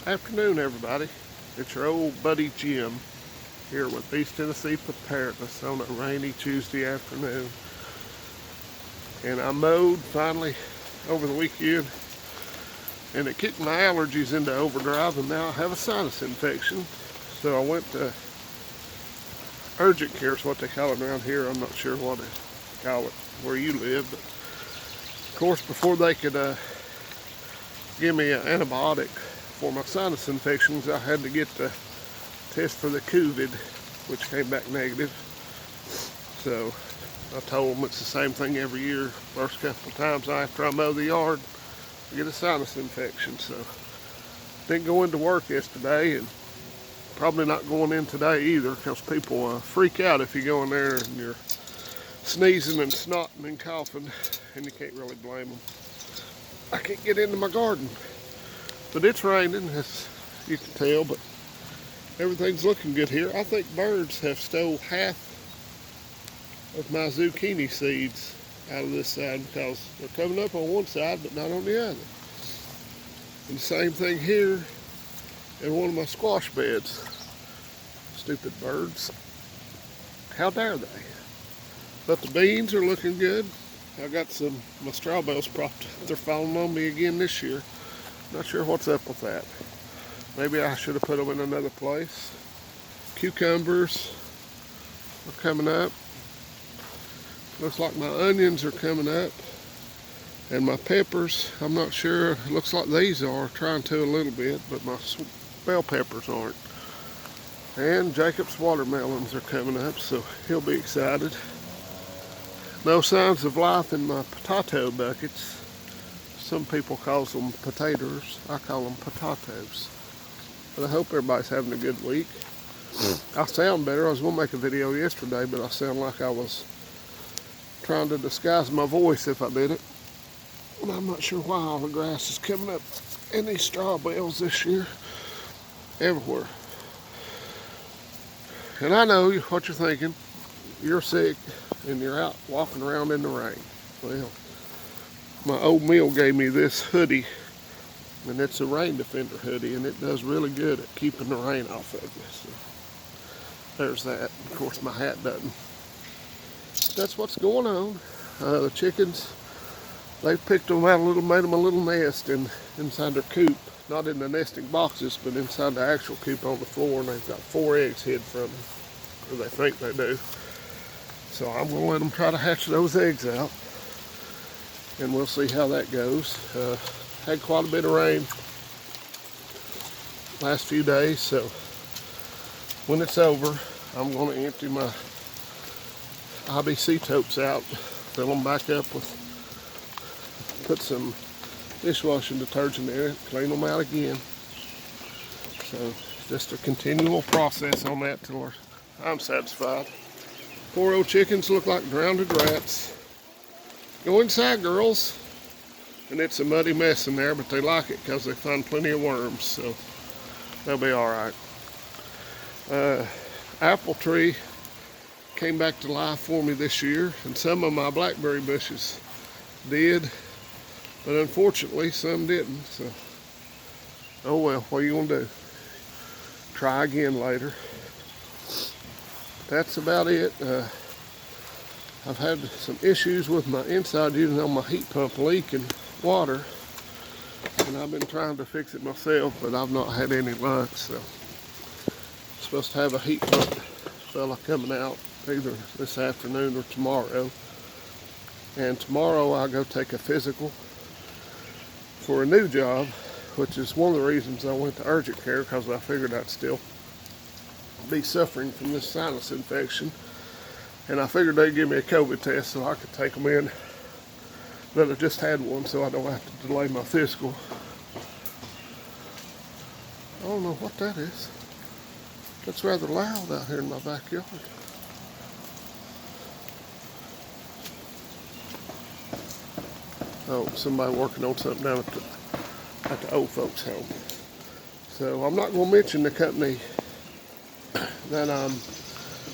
Afternoon, everybody. It's your old buddy Jim here with East Tennessee Preparedness on a rainy Tuesday afternoon. And I mowed finally over the weekend, and it kicked my allergies into overdrive, and now I have a sinus infection. So I went to urgent care, is what they call it around here. I'm not sure what they call it where you live, but of course, before they could give me an antibiotic for my sinus infections, I had to get the test for the COVID, which came back negative. So I told them it's the same thing every year. First couple of times after I mow the yard, I get a sinus infection. So didn't go into work yesterday, and probably not going in today either, because people freak out if you go in there and you're sneezing and snotting and coughing, and you can't really blame them. I can't get into my garden, but it's raining, as you can tell, but everything's looking good here. I think birds have stole half of my zucchini seeds out of this side, because they're coming up on one side but not on the other. And the same thing here in one of my squash beds. Stupid birds. How dare they? But the beans are looking good. I got my straw bales propped up. They're falling on me again this year. Not sure what's up with that. Maybe I should have put them in another place. Cucumbers are coming up. Looks like my onions are coming up. And my peppers, I'm not sure. It looks like these are trying to a little bit, but my bell peppers aren't. And Jacob's watermelons are coming up, so he'll be excited. No signs of life in my potato buckets. Some people call them potatoes. I call them potatoes. But I hope everybody's having a good week. I sound better. I was going to make a video yesterday, but I sound like I was trying to disguise my voice if I did it. And I'm not sure why all the grass is coming up in these straw bales this year. Everywhere. And I know what you're thinking. You're sick and you're out walking around in the rain. Well, my old mill gave me this hoodie, and it's a rain defender hoodie, and it does really good at keeping the rain off of you. So there's that. Of course, my hat doesn't. That's what's going on. The chickens, they've picked them out made them a little nest inside their coop. Not in the nesting boxes, but inside the actual coop on the floor, and they've got 4 eggs hid from them, or they think they do. So I'm going to let them try to hatch those eggs out, and we'll see how that goes. Had quite a bit of rain last few days, so when it's over, I'm going to empty my IBC totes out, fill them back up put some dishwashing detergent in it, clean them out again. So just a continual process on that till I'm satisfied. Poor old chickens look like drowned rats. Go inside, girls. And it's a muddy mess in there, but they like it because they find plenty of worms, so they'll be all right. Apple tree came back to life for me this year, and some of my blackberry bushes did, but unfortunately some didn't. So, oh well, what are you gonna do? Try again later. That's about it. I've had some issues with my inside unit on my heat pump leaking water, and I've been trying to fix it myself, but I've not had any luck. So I'm supposed to have a heat pump fella coming out either this afternoon or tomorrow. And tomorrow I'll go take a physical for a new job, which is one of the reasons I went to urgent care, because I figured I'd still be suffering from this sinus infection, and I figured they'd give me a COVID test so I could take them in that I just had one, so I don't have to delay my physical. I don't know what that is. That's rather loud out here in my backyard. Oh, somebody working on something down at the old folks' home. So I'm not going to mention the company that I'm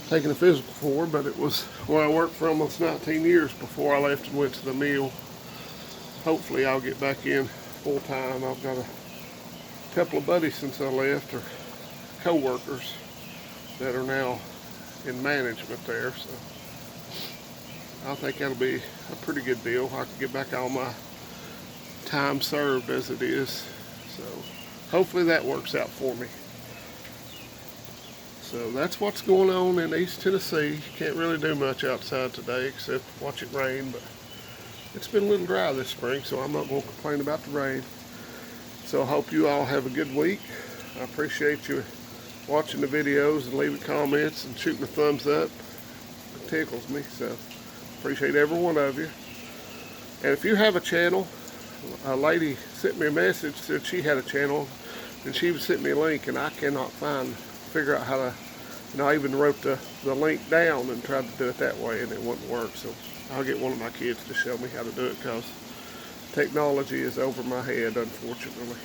taking a physical for, but it was where I worked for almost 19 years before I left and went to the mill. Hopefully I'll get back in full time. I've got a couple of buddies since I left, or co-workers that are now in management there, so I think that'll be a pretty good deal. I can get back all my time served as it is, so hopefully that works out for me. So that's what's going on in East Tennessee. Can't really do much outside today except watch it rain, but it's been a little dry this spring, so I'm not going to complain about the rain. So I hope you all have a good week. I appreciate you watching the videos and leaving comments and shooting a thumbs up. It tickles me, so appreciate every one of you. And if you have a channel, a lady sent me a message, said she had a channel, and she sent me a link, and I cannot figure out how to, I even wrote the link down and tried to do it that way, and it wouldn't work. So I'll get one of my kids to show me how to do it, because technology is over my head, unfortunately.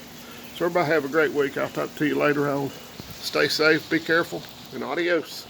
So everybody have a great week. I'll talk to you later on. Stay safe, be careful, and adios.